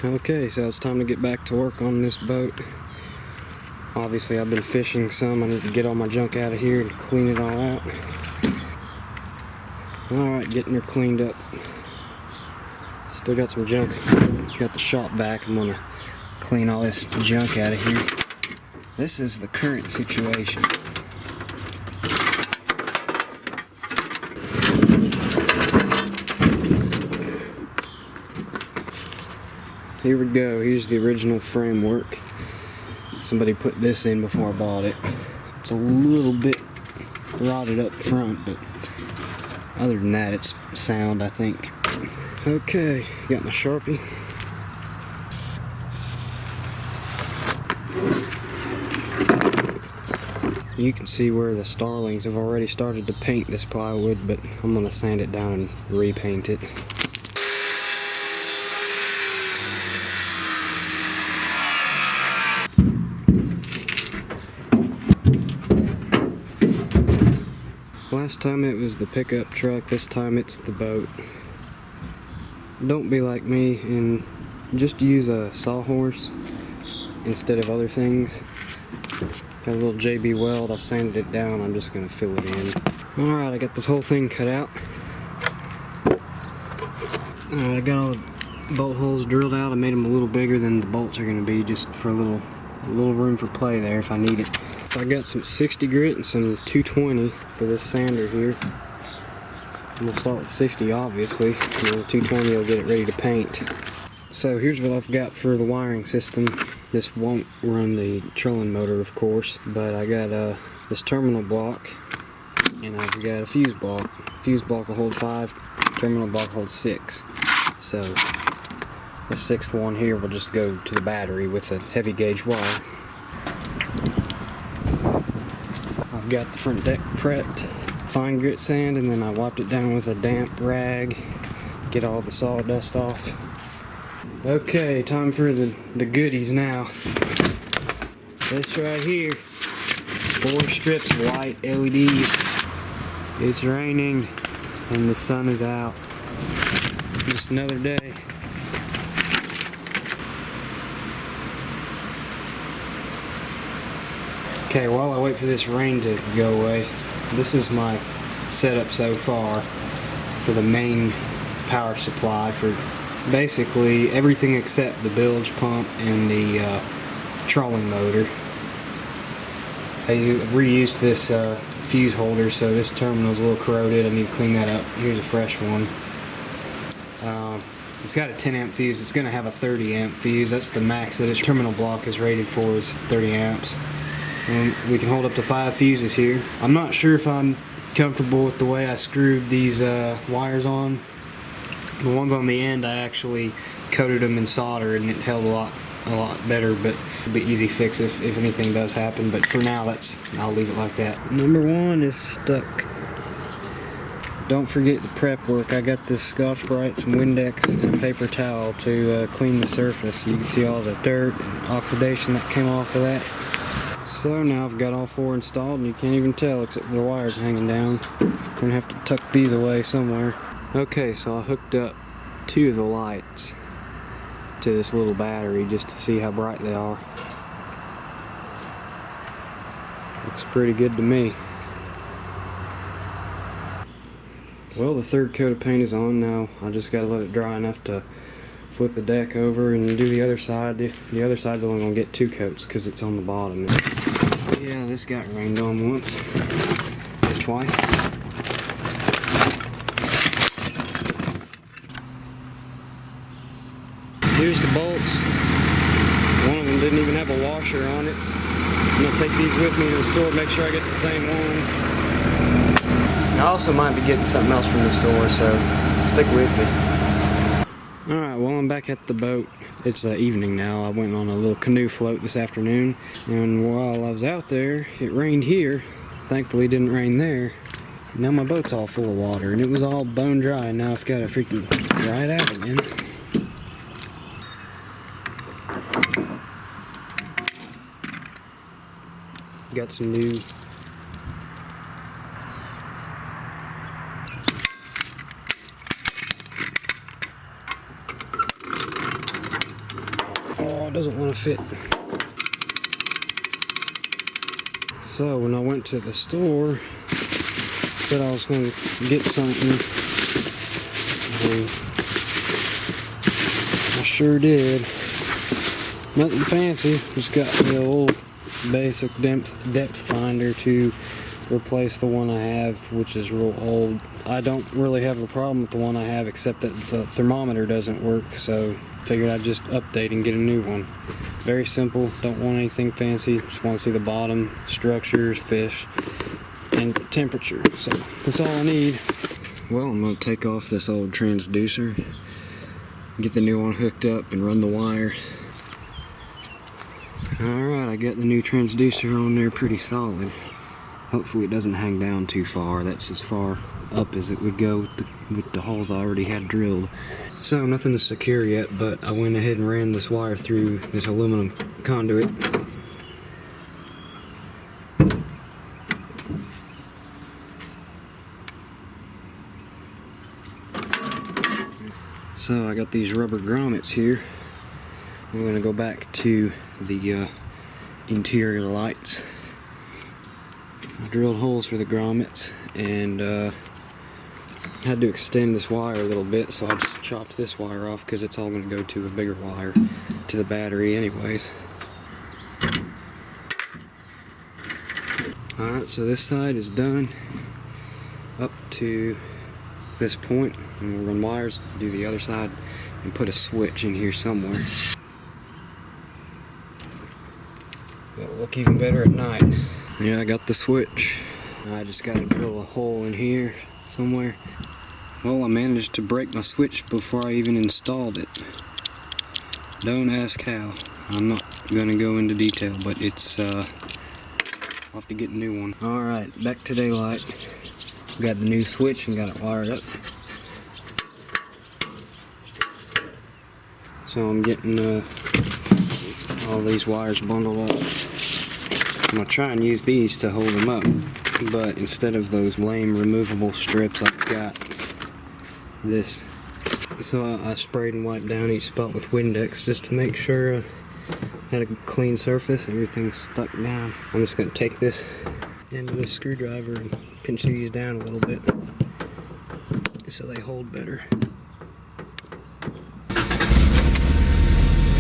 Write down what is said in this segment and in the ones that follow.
Okay, so it's time to get back to work on this boat. Obviously I've been fishing some. I need to get all my junk out of here and clean it all out. Alright, getting her cleaned up. Still got some junk. Got the shop vac. I'm gonna clean all this junk out of here. This is the current situation. Here we go. Here's the original framework. Somebody put this in before I bought it. It's a little bit rotted up front, but other than that, it's sound, I think. Okay, got my Sharpie. You can see where the starlings have already started to paint this plywood, but I'm gonna sand it down and repaint it. Last time it was the pickup truck, this time it's the boat. Don't be like me and just use a sawhorse instead of other things. Got a little JB weld, I've sanded it down, I'm just going to fill it in. Alright, I got this whole thing cut out. I got all the bolt holes drilled out. I made them a little bigger than the bolts are going to be, just for a little room for play there if I need it. So I got some 60 grit and some 220 for this sander here. I'm going to start with 60 obviously, and then 220 will get it ready to paint. So here's what I've got for the wiring system. This won't run the trolling motor, of course, but I got this terminal block, and I've got a fuse block. Fuse block will hold 5, terminal block holds 6. So the 6th one here will just go to the battery with a heavy gauge wire. I've got the front deck prepped, fine grit sand, and then I wiped it down with a damp rag, get all the sawdust off. Okay, time for the goodies now. This right here, 4 strips of white LEDs. It's raining and the sun is out. Just another day. Okay, while I wait for this rain to go away, this is my setup so far for the main power supply for basically everything except the bilge pump and the trolling motor. I reused this fuse holder, so this terminal is a little corroded. I need to clean that up. Here's a fresh one. It's got a 10 amp fuse. It's going to have a 30 amp fuse. That's the max that its terminal block is rated for, is 30 amps. And we can hold up to 5 fuses here. I'm not sure if I'm comfortable with the way I screwed these wires on. The ones on the end, I actually coated them in solder and it held a lot better, but it'll be easy fix if anything does happen. But for now, I'll leave it like that. Number 1 is stuck. Don't forget the prep work. I got this Scotch-Brite, some Windex, and a paper towel to clean the surface. You can see all the dirt and oxidation that came off of that. So now I've got all 4 installed, and you can't even tell except for the wires hanging down. I'm gonna have to tuck these away somewhere. Okay, so I hooked up 2 of the lights to this little battery just to see how bright they are. Looks pretty good to me. Well, the 3rd coat of paint is on now. I just gotta let it dry enough to flip the deck over and do the other side. The other side's only gonna get 2 coats because it's on the bottom. Yeah, this got rained on once or twice. Here's the bolts. One of them didn't even have a washer on it. I'm gonna take these with me to the store, make sure I get the same ones. I also might be getting something else from the store, so stick with me. Alright, well, I'm back at the boat. It's evening now. I went on a little canoe float this afternoon, and while I was out there, it rained here. Thankfully, it didn't rain there. Now my boat's all full of water, and it was all bone dry, and now I've got to freaking dry it out again. Got some new it doesn't want to fit. So when I went to the store, said I was going to get something, and I sure did. Nothing fancy, just got the old basic depth finder to replace the one I have, which is real old. I don't really have a problem with the one I have, except that the thermometer doesn't work, so figured I'd just update and get a new one. Very simple, don't want anything fancy, just want to see the bottom, structures, fish, and temperature. So that's all I need. Well, I'm going to take off this old transducer, get the new one hooked up, and run the wire. Alright, I got the new transducer on there pretty solid. Hopefully it doesn't hang down too far. That's as far up as it would go with the holes I already had drilled. So nothing to secure yet, but I went ahead and ran this wire through this aluminum conduit. So I got these rubber grommets here. I'm going to go back to the interior lights. I drilled holes for the grommets and had to extend this wire a little bit, so I just chopped this wire off because it's all going to go to a bigger wire to the battery anyways. Alright, so this side is done up to this point, and we'll run wires, do the other side, and put a switch in here somewhere. It'll look even better at night. Yeah, I got the switch. I just got to drill a hole in here somewhere. Well, I managed to break my switch before I even installed it. Don't ask how. I'm not going to go into detail, but it's, I'll have to get a new one. Alright, back to daylight. Got the new switch and got it wired up. So I'm getting all these wires bundled up. I'm going to try and use these to hold them up, but instead of those lame removable strips, I've got this. So I sprayed and wiped down each spot with Windex just to make sure I had a clean surface, everything's stuck down. I'm just going to take this end of the screwdriver and pinch these down a little bit so they hold better.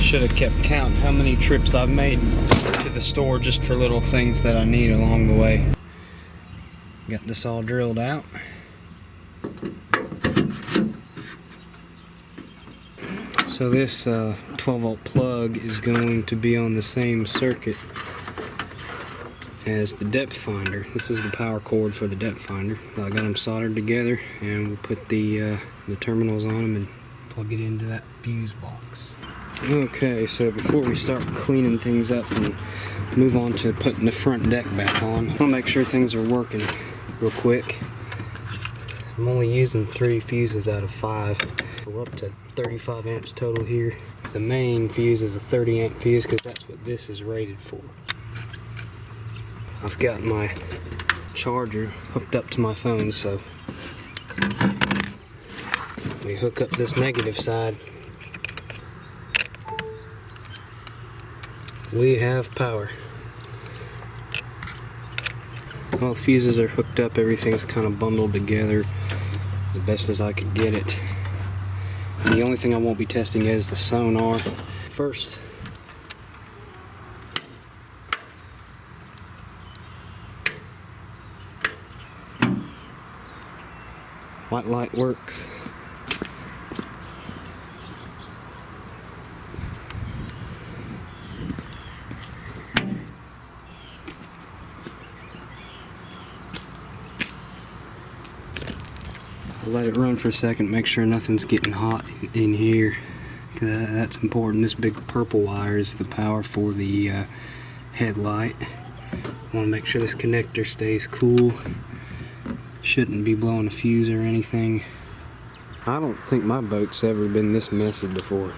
Should have kept count how many trips I've made to the store just for little things that I need along the way. Got this all drilled out. So this 12-volt plug is going to be on the same circuit as the depth finder. This is the power cord for the depth finder. I got them soldered together, and we'll put the terminals on them and plug it into that fuse box. Okay, so before we start cleaning things up and move on to putting the front deck back on, I want to make sure things are working real quick. I'm only using 3 fuses out of 5. We're up to 35 amps total here. The main fuse is a 30 amp fuse because that's what this is rated for. I've got my charger hooked up to my phone, so we hook up this negative side. We have power. All the fuses are hooked up, everything's kind of bundled together as best as I could get it. And the only thing I won't be testing is the sonar. First, white light works. Let it run for a second, make sure nothing's getting hot in here. That's important. This big purple wire is the power for the headlight. Want to make sure this connector stays cool. Shouldn't be blowing a fuse or anything. I don't think my boat's ever been this messy before.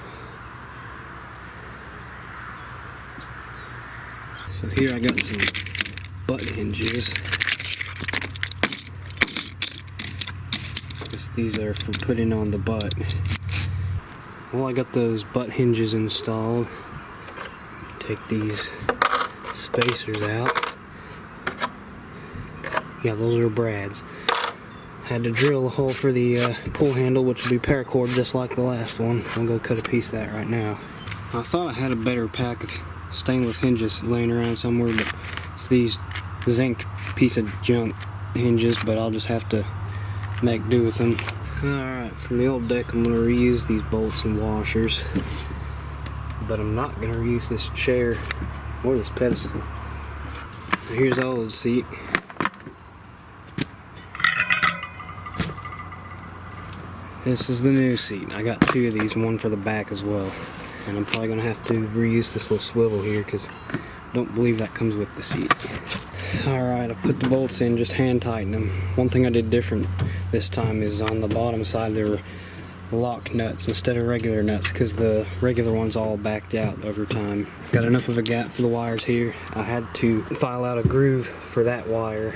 So here I got some butt hinges. These are for putting on the butt. Well, I got those butt hinges installed. take these spacers out. Yeah, those are brads. Had to drill a hole for the pull handle, which will be paracord just like the last one. I'm gonna go cut a piece of that right now. I thought I had a better pack of stainless hinges laying around somewhere, but it's these zinc piece of junk hinges, but I'll just have to make do with them. Alright, from the old deck I'm gonna reuse these bolts and washers, but I'm not gonna reuse this chair or this pedestal. So here's the old seat. This is the new seat. I got two of these, one for the back as well. And I'm probably gonna have to reuse this little swivel here because I don't believe that comes with the seat. Alright, I put the bolts in, just hand tighten them. One thing I did different this time is on the bottom side there were lock nuts instead of regular nuts because the regular ones all backed out over time. Got enough of a gap for the wires here. I had to file out a groove for that wire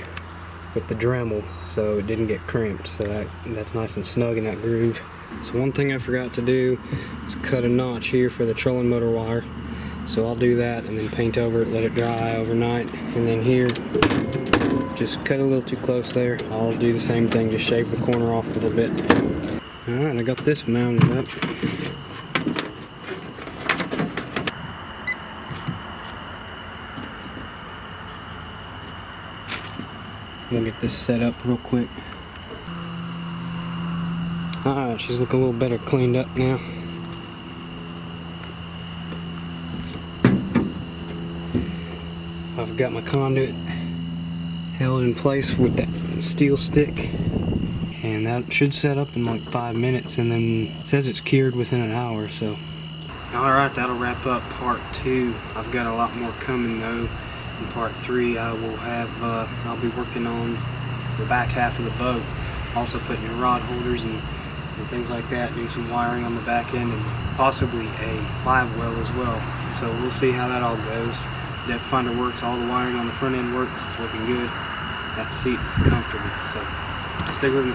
with the Dremel so it didn't get crimped, so that's nice and snug in that groove. So one thing I forgot to do is cut a notch here for the trolling motor wire, so I'll do that and then paint over it, let it dry overnight, and then here just cut a little too close there. I'll do the same thing, just shave the corner off a little bit. Alright, I got this mounted up. We'll get this set up real quick. Alright, she's looking a little better cleaned up now. I've got my conduit held in place with that steel stick, and that should set up in like 5 minutes, and then it says it's cured within an hour. So alright, that'll wrap up part 2. I've got a lot more coming though. In part 3 I will have I'll be working on the back half of the boat, also putting in rod holders and things like that, doing some wiring on the back end, and possibly a live well as well. So we'll see how that all goes. Depth finder works, all the wiring on the front end works, it's looking good. That seat is comfortable, so stay with me.